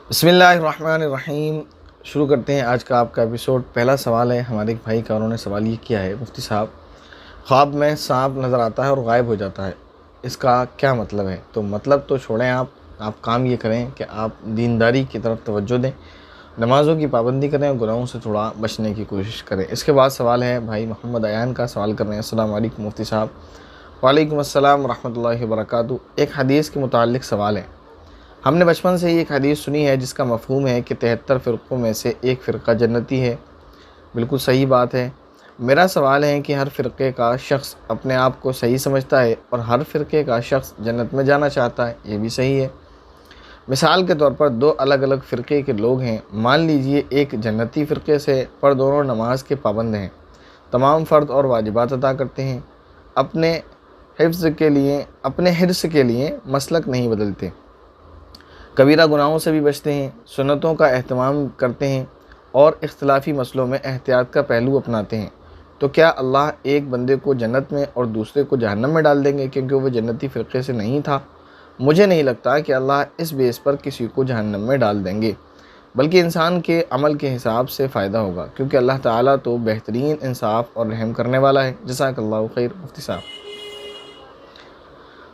बिस्मिल्लाहिर्रहमानिर्रहीम। शुरू करते हैं आज का आपका एपिसोड। पहला सवाल है हमारे एक भाई का, उन्होंने सवाल ये किया है, मुफ्ती साहब, ख्वाब में सांप नज़र आता है और गायब हो जाता है, इसका क्या मतलब है? तो मतलब तो छोड़ें, आप काम ये करें कि आप दीनदारी की तरफ तवज्जो दें, नमाज़ों की पाबंदी करें और गुनाहों से थोड़ा बचने की कोशिश करें। इसके बाद सवाल है भाई मोहम्मद अयान का, सवाल कर रहे हैं, अस्सलाम वालेकुम मुफ्ती साहब। वालेकुम अस्सलाम रहमतुल्लाहि व बरकातुहू। एक हदीस के मुताल्लिक़ सवाल है। हमने बचपन से ही एक हदीस सुनी है जिसका मफ़हूम है कि 73 फ़िरक़ों में से एक फ़िरक़ा जन्नती है। बिल्कुल सही बात है। मेरा सवाल है कि हर फ़िरक़े का शख्स अपने आप को सही समझता है और हर फ़िरक़े का शख्स जन्नत में जाना चाहता है, ये भी सही है। मिसाल के तौर पर दो अलग अलग फ़िरक़े के लोग हैं। मान लीजिए एक जन्नती फ़िरक़े से पर दोनों नमाज के पाबंद हैं, तमाम फ़र्द और वाजिबात अदा करते हैं, अपने हिर्स के लिए मसलक नहीं बदलते, कबीरा गुनाहों से भी बचते हैं, सुन्नतों का एहतमाम करते हैं और इख्तिलाफ़ी मसलों में एहतियात का पहलू अपनाते हैं, तो क्या अल्लाह एक बंदे को जन्नत में और दूसरे को जहन्नम में डाल देंगे क्योंकि वो जन्नती फ़िरक़े से नहीं था? मुझे नहीं लगता कि अल्लाह इस बेस पर किसी को जहन्नम में डाल देंगे, बल्कि इंसान के अमल के हिसाब से फ़ायदा होगा, क्योंकि अल्लाह ताला तो बेहतरीन इंसाफ और रहम करने वाला है। जज़ाकल्लाहु खैर मुफ्ती साहब।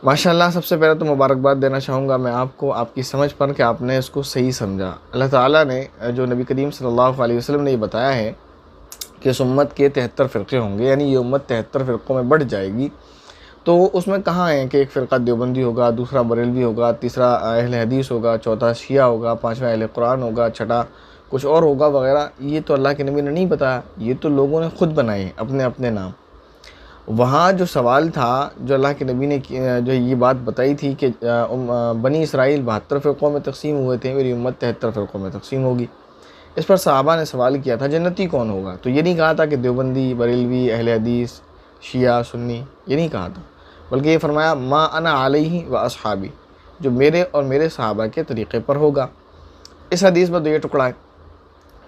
माशाअल्लाह, सबसे पहले तो मुबारकबाद देना चाहूँगा मैं आपको, आपकी समझ पर कि आपने इसको सही समझा। अल्लाह ताला ने जो नबी करीम सल्लल्लाहु अलैहि वसल्लम ने ये बताया है कि इस उम्मत के 73 फ़िरक़े होंगे, यानी ये उम्मत 73 फ़िरक़ों में बढ़ जाएगी, तो उसमें कहाँ है कि एक फ़िरक़ा देवबंदी होगा, दूसरा बरेलवी होगा, तीसरा अहले हदीस होगा, चौथा शिया होगा, पाँचवा अहले कुरान होगा, छठा कुछ और होगा वगैरह। ये तो अल्लाह के नबी ने नहीं बताया, ये तो लोगों ने ख़ुद बनाए अपने अपने नाम। वहाँ जो सवाल था, जो अल्लाह के नबी ने जो ये बात बताई थी कि बनी इसराइल 72 फ़िरक़ों में तकसीम हुए थे, मेरी उम्मत 73 फ़िरक़ों में तकसीम होगी। इस पर सहाबा ने सवाल किया था जन्नती कौन होगा, तो ये नहीं कहा था कि देवबंदी, बरेलवी, अहले हदीस, शिया, सुन्नी, ये नहीं कहा था, बल्कि ये फरमाया मा अना अलैहि व अस्हाबी, जो मेरे और मेरे सहाबा के तरीक़े पर होगा। इस हदीस में तो ये टुकड़ा है।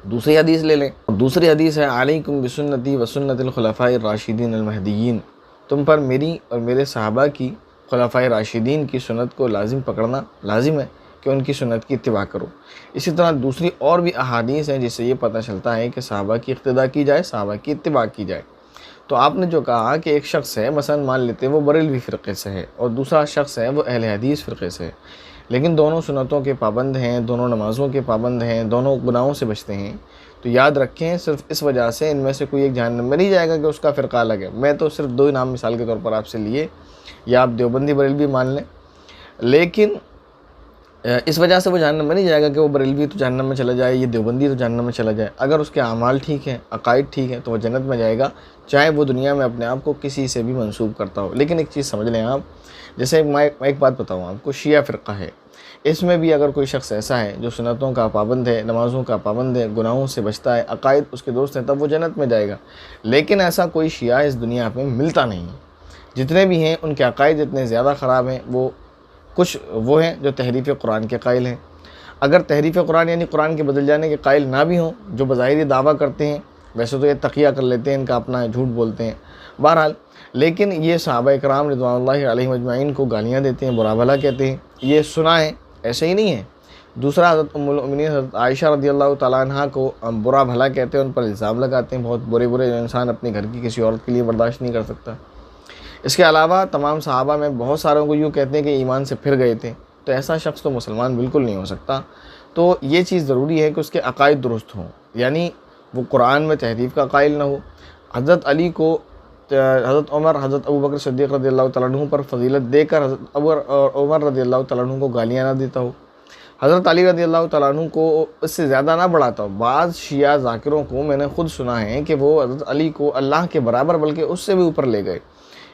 दूसरी हदीस ले लें, दूसरी हदीस है अलैकुम बिसुन्नती व सुन्नतिल खुलफ़ाए राशिदीन अल महदीयीन, तुम पर मेरी और मेरे सहाबा की खुलफ़ाए राशिदीन की सुन्नत को लाजिम पकड़ना लाजिम है कि उनकी सुन्नत की इत्तिबा करो। इसी तरह दूसरी और भी अहादीस हैं जिससे ये पता चलता है कि सहाबा की इक़्तिदा की जाए, सहाबा की इत्तिबा की जाए। तो आपने जो कहा कि एक शख्स है, मसलन मान लेते हैं वो बरेलवी फ़िरक़े से है और दूसरा शख्स है वो अहले हदीस फ़िरक़े से है, लेकिन दोनों सुन्नतों के पाबंद हैं, दोनों नमाज़ों के पाबंद हैं, दोनों गुनाहों से बचते हैं, तो याद रखें सिर्फ इस वजह से इनमें से कोई एक जहन्नम में नहीं जाएगा कि उसका फ़िरक़ा अलग है। मैं तो सिर्फ दो ही नाम मिसाल के तौर पर आपसे लिए, या आप देवबंदी बरेलवी मान लें, लेकिन इस वजह से वो जहन्नम में नहीं जाएगा कि वो बरेलवी तो जहन्नम में चला जाए, ये देवबंदी तो जहन्नम में चला जाए। अगर उसके अमाल ठीक हैं, अकायद ठीक है, तो वह जन्नत में जाएगा, चाहे वो दुनिया में अपने आप को किसी से भी मंसूब करता हो। लेकिन एक चीज़ समझ लें आप, जैसे मैं एक बात बताऊँ आपको, शिया फ़िरक़ा है, इसमें भी अगर कोई शख्स ऐसा है जो सुन्नतों का पाबंद है, नमाज़ों का पाबंद है, गुनाहों से बचता है, अकायद उसके दोस्त हैं, तब वो जन्नत में जाएगा। लेकिन ऐसा कोई शिया इस दुनिया में मिलता नहीं है। जितने भी हैं उनके अकायद इतने ज़्यादा ख़राब हैं, वो कुछ वो हैं जो तहरीफ़ कुरान के कायल हैं। अगर तहरीफ़ कुरान यानी कुरान के बदल जाने के कायल ना भी हों, जो बज़ाहिर दावा करते हैं, वैसे तो ये तकिया कर लेते हैं, इनका अपना झूठ बोलते हैं बहरहाल, लेकिन ये सहाबा इकराम रिज़वानुल्लाहि अलैहिम अजमईन को गालियाँ देते हैं, बुरा भला कहते हैं, ये सुना है, ऐसे ही नहीं है। दूसरा, हज़रत उम्मुल मोमिनीन हज़रत आयशा रज़ियल्लाहु तआला अन्हा को बुरा भला कहते हैं, उन पर इल्ज़ाम लगाते हैं, बहुत बुरे बुरे, जो इंसान अपने घर की किसी औरत के लिए बर्दाश्त नहीं कर सकता। इसके अलावा तमाम सहाबा में बहुत सारों को यूँ कहते हैं कि ईमान से फिर गए थे, तो ऐसा शख्स तो मुसलमान बिल्कुल नहीं हो सकता। तो ये चीज़ ज़रूरी है कि उसके अकायद दुरुस्त हों, यानी वो कुरान में तहरीफ़ का कायल ना हो। हज़रत अली को हज़रत उमर, हज़रत अबू बकर सिद्दीक़ रज़ियल्लाहु तआला अन्हु पर फ़ज़ीलत देकर हज़रत उमर रज़ियल्लाहु तआला अन्हु को गालियाँ ना देता हो, हज़रत अली रज़ियल्लाहु तआला अन्हु को इससे ज़्यादा ना बढ़ाता हो। बाज़ शिया ज़ाकिरों को मैंने ख़ुद सुना है कि वो हज़रत अली को अल्लाह के बराबर बल्कि उससे भी ऊपर ले गए।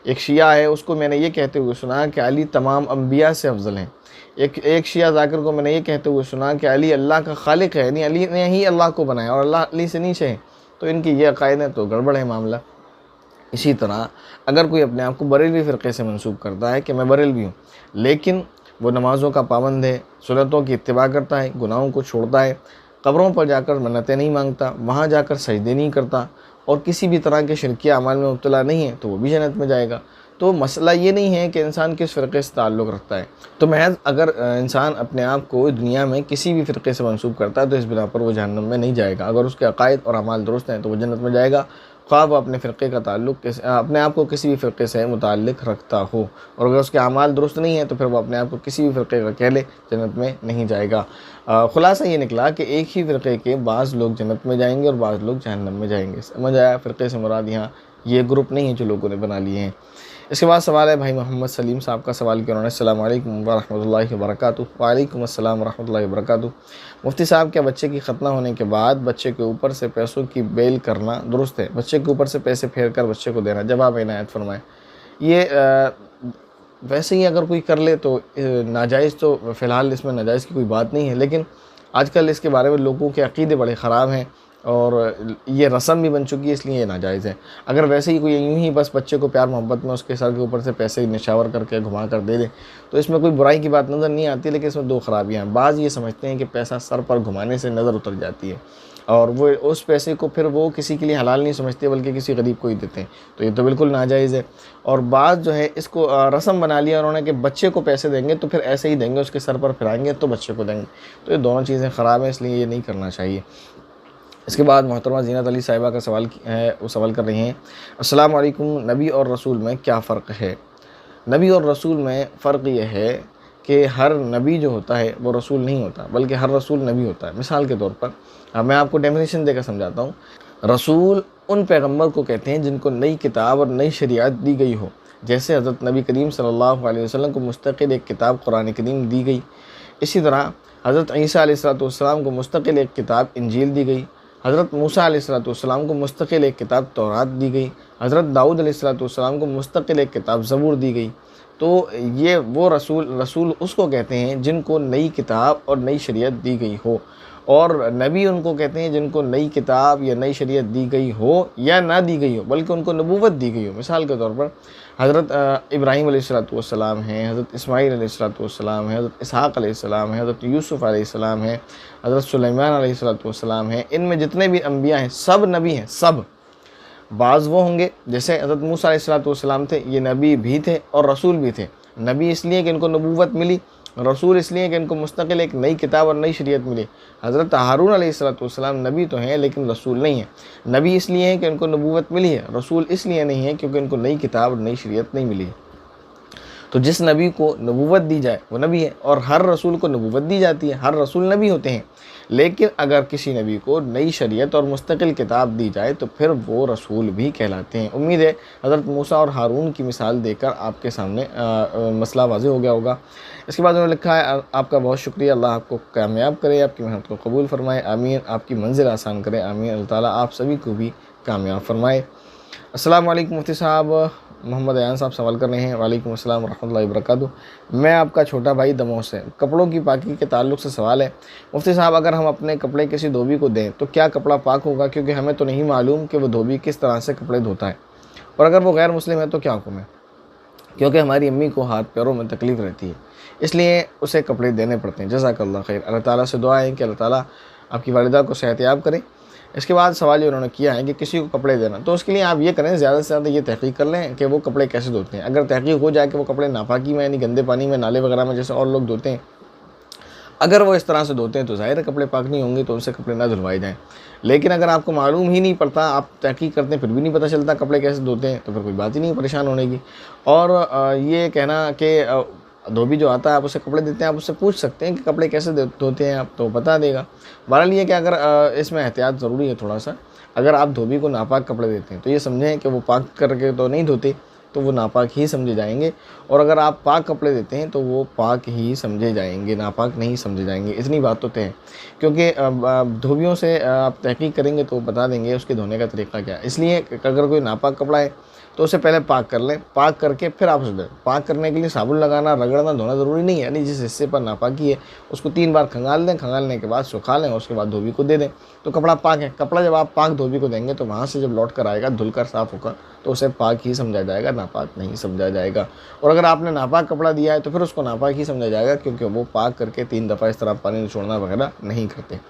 एक शिया है, उसको मैंने ये कहते हुए सुना कि अली तमाम अम्बिया से अफजल हैं। एक शिया ज़ाकिर को मैंने ये कहते हुए सुना कि अली अल्लाह का खालिक है, यानी अली ने ही अल्लाह को बनाया और अल्लाह अली से नीचे है। तो इनकी ये अकायद है, तो गड़बड़ है मामला। इसी तरह अगर कोई अपने आप को बरेलवी फ़िरक़े से मंसूब करता है कि मैं बरेलवी हूँ, लेकिन वो नमाज़ों का पाबंद है, सुन्नतों की इत्तिबा करता है, गुनाहों को छोड़ता है, कब्रों पर जाकर मन्नतें नहीं मांगता, वहाँ जाकर सजदे नहीं करता और किसी भी तरह के शिरकिया अमाल में मुब्तला नहीं है, तो वो भी जन्नत में जाएगा। तो मसला ये नहीं है कि इंसान किस फ़िरक़े से ताल्लुक़ रखता है। तो महज़ अगर इंसान अपने आप को दुनिया में किसी भी फ़िरक़े से मंसूब करता है तो इस बिना पर वो जहन्नम में नहीं जाएगा। अगर उसके अक़ाइद और अमाल दुरुस्त हैं तो वो जन्नत में जाएगा, ख़्वाह वो अपने फ़िरक़े का ताल्लुक़ अपने आप को किसी भी फ़िरक़े से मुताल्लिक़ रखता हो। और अगर उसके अमाल दुरुस्त नहीं है तो फिर वो अपने आप को किसी भी फ़िरक़े का कह ले, जन्नत में नहीं जाएगा। ख़ुलासा ये निकला कि एक ही फ़िरक़े के बाज़ लोग जन्नत में जाएंगे और बाज़ लोग जहन्नम में जाएंगे। समझ आया? फ़िरक़े से मुराद यहाँ ये ग्रुप नहीं है जो लोगों ने बना लिए हैं। इसके बाद सवाल है भाई मोहम्मद सलीम साहब का सवाल किया उन्होंने, अस्सलामु अलैकुम व रहमतुल्लाहि व बरकातुहू। वालेकुम अस्सलाम व रहमतुल्लाहि व बरकातुहू। मुफ्ती साहब, क्या बच्चे की खतना होने के बाद बच्चे के ऊपर से पैसों की बेल करना दुरुस्त है? बच्चे के ऊपर से पैसे फेर कर बच्चे को देना। जवाब इनायत फरमाएँ। ये वैसे ही अगर कोई कर ले तो नाजायज़, तो फ़िलहाल इसमें नाजायज़ की कोई बात नहीं है, लेकिन आजकल इसके बारे में लोगों के अक़ीदे बड़े ख़राब हैं और ये रस्म भी बन चुकी है, इसलिए ये नाजायज़ है। अगर वैसे ही कोई यूँ ही बस बच्चे को प्यार मोहब्बत में उसके सर के ऊपर से पैसे निछावर करके घुमा कर दे दे तो इसमें कोई बुराई की बात नज़र नहीं आती, लेकिन इसमें दो ख़राबियाँ हैं। बाज़ ये समझते हैं कि पैसा सर पर घुमाने से नज़र उतर जाती है और वो उस पैसे को फिर वो किसी के लिए हलाल नहीं समझते बल्कि किसी गरीब को ही देते हैं, तो ये तो बिल्कुल नाजायज़ है। और बाज़ जो है इसको रस्म बना लिया उन्होंने कि बच्चे को पैसे देंगे तो फिर ऐसे ही देंगे, उसके सर पर फिराएंगे तो बच्चे को देंगे, तो ये दोनों चीज़ें ख़राब हैं, इसलिए ये नहीं करना चाहिए। इसके बाद मोहतरमा ज़ीनत अली साहिबा का सवाल है, वो सवाल कर रही हैं, अस्सलाम वालेकुम, नबी और रसूल में क्या फ़र्क है? नबी और रसूल में फ़र्क ये है कि हर नबी जो होता है वो रसूल नहीं होता, बल्कि हर रसूल नबी होता है। मिसाल के तौर पर मैं आपको डेफिनेशन देकर समझाता हूँ। रसूल उन पैगम्बर को कहते हैं जिनको नई किताब और नई शरीयत दी गई हो, जैसे हज़रत नबी करीम सल्लल्लाहु अलैहि वसल्लम को मुस्तक़िल एक किताब कुरान करीम दी गई। इसी तरह हज़रत ईसा अलैहिस्सलाम को मुस्तक़िल एक किताब इंजील दी गई। हज़रत मूसा अलैहिस्सलाम को मुस्तक़िल एक किताब तौरात दी गई। हज़रत दाऊद अलैहिस्सलाम को मुस्तक़िल एक किताब ज़बूर दी गई। तो ये वो रसूल उसको कहते हैं जिनको नई किताब और नई शरीयत दी गई हो, और नबी उनको कहते हैं जिनको नई किताब या नई शरीयत दी गई हो या ना दी गई हो, बल्कि उनको नबूवत दी गई हो। मिसाल के तौर पर हज़रत इब्राहीम अलैहिस्सलाम हैं, हज़रत इस्माईल अलैहिस्सलाम हैं, हज़रत इसहाक़ अलैहिस्सलाम हैं, हज़रत यूसुफ़ अलैहिस्सलाम हैं, हज़रत सुलेमान अलैहिस्सलाम हैं। इनमें जितने भी अम्बिया हैं सब नबी हैं, सब। बाज़ वो होंगे जैसे हज़रत मूसा अलैहिस्सलाम थे, ये नबी भी थे और रसूल भी थे। नबी इसलिए कि इनको नबूवत मिली, रसूल इसलिए कि इनको मुस्तकिल एक नई किताब और नई शरीयत मिली। हज़रत हारून अलैहिस्सलाम नबी तो हैं लेकिन रसूल नहीं है। नबी इसलिए है कि इनको नबूवत मिली है, रसूल इसलिए नहीं है क्योंकि इनको नई किताब और नई शरीयत नहीं मिली है। तो जिस नबी को नबूवत दी जाए वो नबी है, और हर रसूल को नबूवत दी जाती है, हर रसूल नबी होते हैं। लेकिन अगर किसी नबी को नई शरीयत और मुस्तकिल किताब दी जाए तो फिर वो रसूल भी कहलाते हैं। उम्मीद है हज़रत मूसा और हारून की मिसाल देकर आपके सामने मसला वाज़ेह हो गया होगा। इसके बाद उन्होंने लिखा है, आपका बहुत शुक्रिया, अल्लाह आपको कामयाब करे, आपकी मेहनत को कबूल फ़रमाए, आमीन, आपकी मंजिल आसान करे, आमीन, अल्लाह ताला आप सभी को भी कामयाब फ़रमाए। अस्सलाम वालेकुम मुफ्ती साहब, मोहम्मद अयान साहब सवाल कर रहे हैं। वालेकुम अस्सलाम रहमतुल्लाहि व बरकातुहू। मैं आपका छोटा भाई दमोह से, कपड़ों की पाकी के ताल्लुक़ से सवाल है। मुफ्ती साहब, अगर हम अपने कपड़े किसी धोबी को दें तो क्या कपड़ा पाक होगा? क्योंकि हमें तो नहीं मालूम कि वो धोबी किस तरह से कपड़े धोता है, और अगर वो गैर मुस्लिम है तो क्या हुक्म है? क्योंकि हमारी अम्मी को हाथ पैरों में तकलीफ़ रहती है, इसलिए उसे कपड़े देने पड़ते हैं। जज़ाकल्लाह खैर। अल्लाह ताला से दुआ है कि अल्लाह ताला आपकी वालिदा को सेहतयाब करे। इसके बाद सवाल ये उन्होंने किया है कि किसी को कपड़े देना, तो उसके लिए आप ये करें, ज़्यादा से ज़्यादा ये तहक़ीक़ कर लें कि वो कपड़े कैसे धोते हैं। अगर तहक़ीक़ हो जाए कि वो कपड़े नापाकी में यानी गंदे पानी में, नाले वगैरह में जैसे और लोग धोते हैं, अगर वो इस तरह से धोते हैं तो ज़ाहिर है कपड़े पाक नहीं होंगे, तो उनसे कपड़े ना धुलवाए जाएँ। लेकिन अगर आपको मालूम ही नहीं पड़ता, आप तहक़ीक़ करते हैं फिर भी नहीं पता चलता कपड़े कैसे धोते हैं, तो फिर कोई बात ही नहीं परेशान होने की। और ये कहना कि धोबी जो आता है आप उसे कपड़े देते हैं, आप उससे पूछ सकते हैं कि कपड़े कैसे धोते हैं, आप तो बता देगा। बहरहाल ये कि अगर इसमें एहतियात ज़रूरी है थोड़ा सा। अगर आप धोबी को नापाक कपड़े देते हैं तो ये समझें कि वो पाक करके तो नहीं धोते, तो वो नापाक ही समझे जाएंगे, और अगर आप पाक कपड़े देते हैं तो वो पाक ही समझे जाएंगे, नापाक नहीं समझे जाएंगे। इतनी बात तो तय, क्योंकि धोबियों से आप तहक़ीक़ करेंगे तो बता देंगे उसके धोने का तरीक़ा क्या है। इसलिए अगर कोई नापाक कपड़ा है तो उसे पहले पाक कर लें, पाक करके फिर आप उसे दें। पाक करने के लिए साबुन लगाना, रगड़ना, धोना ज़रूरी नहीं है, यानी जिस हिस्से पर नापाकी है उसको 3 बार खंगाल दें, खंगालने के बाद सुखा लें, उसके बाद धोबी को दे दें, तो कपड़ा पाक है। कपड़ा जब आप पाक धोबी को देंगे तो वहाँ से जब लौट कर आएगा धुलकर साफ़ होकर तो उसे पाक ही समझा जाएगा, नापाक नहीं समझा जाएगा। और अगर आपने नापाक कपड़ा दिया है तो फिर उसको नापाक ही समझा जाएगा, क्योंकि वो पाक करके 3 दफ़ा इस तरह पानी निचोड़ना वगैरह नहीं करते।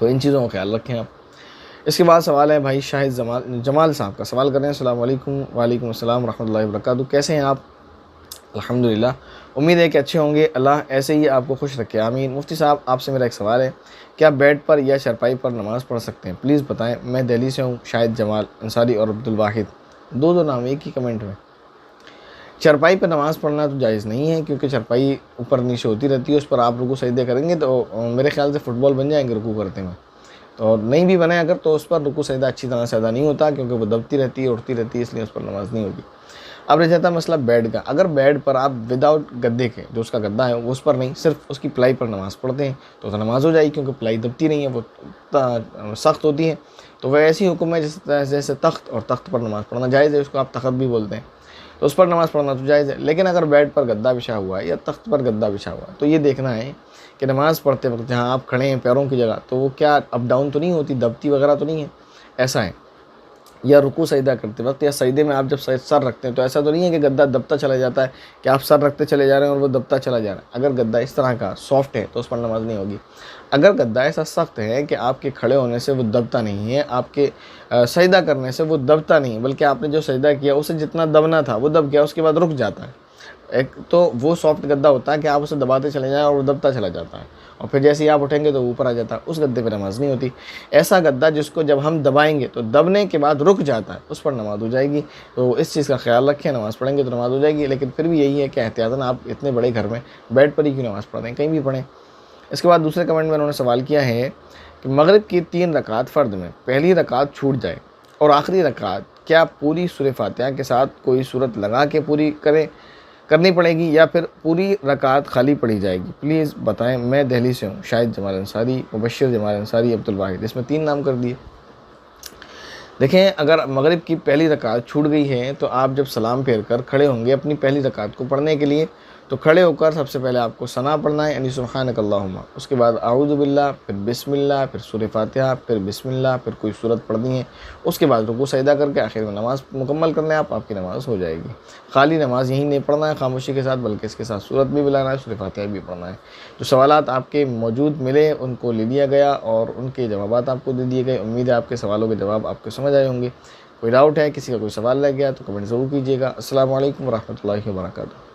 तो इन चीज़ों का ख्याल रखें आप। इसके बाद सवाल है भाई शाहिद जमाल साहब का। सवाल कर रहे हैं, अस्सलाम वालेकुम। वालेकुम अस्सलाम रहमतुल्लाहि व बरकातहू। कैसे हैं आप? अल्हम्दुलिल्लाह, उम्मीद है कि अच्छे होंगे। अल्लाह ऐसे ही आपको खुश रखे, आमीन। मुफ्ती साहब, आपसे मेरा एक सवाल है, क्या बेड पर या चारपाई पर नमाज़ पढ़ सकते हैं? प्लीज़ बताएं। मैं दिल्ली से हूँ, शाहिद जमाल अंसारी और अब्दुल वाहिद, दो नाम एक ही कमेंट में। चारपाई पर नमाज़ पढ़ना तो जायज़ नहीं है, क्योंकि चारपाई ऊपर नीचे होती रहती है, उस पर आप रुकू सजदे करेंगे तो मेरे ख्याल से फ़ुटबॉल बन जाएंगे रुकू करते में। तो नहीं भी बने अगर, तो उस पर रुकू सजदा अच्छी तरह से अदा नहीं होता, क्योंकि वो दबती रहती है, उठती रहती है, इसलिए उस पर नमाज़ नहीं होगी। अब रह जाता है मसला बेड का। अगर बेड पर आप विदाउट गद्दे के, जो उसका गद्दा है उस पर नहीं, सिर्फ उसकी प्लाई पर नमाज़ पढ़ते हैं तो नमाज़ हो जाएगी, क्योंकि प्लाई दबती नहीं है, वो सख्त होती है। तो वह ऐसी हुक्म है जैसे तख्त, और तख्त पर नमाज़ पढ़ना जायज़ है, उसको आप तख्त भी बोलते हैं, तो उस पर नमाज़ पढ़ना तो जायज़ है। लेकिन अगर बेड पर गद्दा बिछा हुआ है या तख्त पर गद्दा बिछा हुआ है, तो ये देखना है कि नमाज़ पढ़ते वक्त जहाँ आप खड़े हैं पैरों की जगह, तो वो क्या अप डाउन तो नहीं होती, दबती वगैरह तो नहीं है, ऐसा है। या रुकू सजदा करते वक्त या सजदे में आप जब सर रखते हैं, तो ऐसा तो नहीं है कि गद्दा दबता चला जाता है, कि आप सर रखते चले जा रहे हैं और वो दबता चला जा रहा है। अगर गद्दा इस तरह का सॉफ्ट है तो उस पर नमाज नहीं होगी। अगर गद्दा ऐसा सख्त है कि आपके खड़े होने से वो दबता नहीं है, आपके सजदा करने से वो दबता नहीं है, बल्कि आपने जो सजदा किया उसे जितना दबना था वो दब गया, उसके बाद रुक जाता है, एक तो वो सॉफ्ट गद्दा होता है कि आप उसे दबाते चले जाएं और वो दबता चला जाता है, और फिर जैसे ही आप उठेंगे तो ऊपर आ जाता है, उस गद्दे पर नमाज नहीं होती। ऐसा गद्दा जिसको जब हम दबाएंगे तो दबने के बाद रुक जाता है, उस पर नमाज हो जाएगी। तो इस चीज़ का ख्याल रखें, नमाज़ पढ़ेंगे तो नमाज हो जाएगी। लेकिन फिर भी यही है कि एहतियातन आप इतने बड़े घर में बेड पर ही क्यों नमाज़ पढ़ें, कहीं भी पढ़ें। इसके बाद दूसरे कमेंट में उन्होंने सवाल किया है कि मगरिब की 3 रकात फ़र्द में पहली रकात छूट जाए और आखिरी रकात क्या पूरी सूरह फातिहा के साथ कोई सूरत लगा के पूरी करनी पड़ेगी, या फिर पूरी रकात खाली पढ़ी जाएगी? प्लीज़ बताएं। मैं दिल्ली से हूँ, शाहिद जमाल अंसारी, मुबश्शिर जमाल अंसारी, अब्दुल वाहिद, इसमें 3 नाम कर दिए। देखें, अगर मगरिब की पहली रकात छूट गई है तो आप जब सलाम फेर कर खड़े होंगे अपनी पहली रकात को पढ़ने के लिए, तो खड़े होकर सबसे पहले आपको सना पढ़ना है, यानी सुब्हानक अल्लाहुम्मा। उसके बाद आऊज़ु बिल्लाह, फिर बिस्मिल्लाह, फिर सूरह फातिहा, फिर बिस्मिल्लाह, फिर कोई सूरत पढ़नी है। उसके बाद रुकू सजदा करके आखिर में नमाज़ मुकम्मल करना है आपकी नमाज़ हो जाएगी। खाली नमाज़ यहीं नहीं पढ़ना है खामोशी के साथ, बल्कि इसके साथ सूरत भी बुलाना है, सूरह फातिहा भी पढ़ना है। जो सवालात आपके मौजूद मिले उनको ले लिया गया और उनके जवाबात आपको दे दिए गए। उम्मीद है आपके सवालों के जवाब आपको समझ आए होंगे। कोई डाउट है, किसी का कोई सवाल रह गया तो कमेंट ज़रूर कीजिएगा। अस्सलामु अलैकुम व रहमतुल्लाहि व बरकातहू।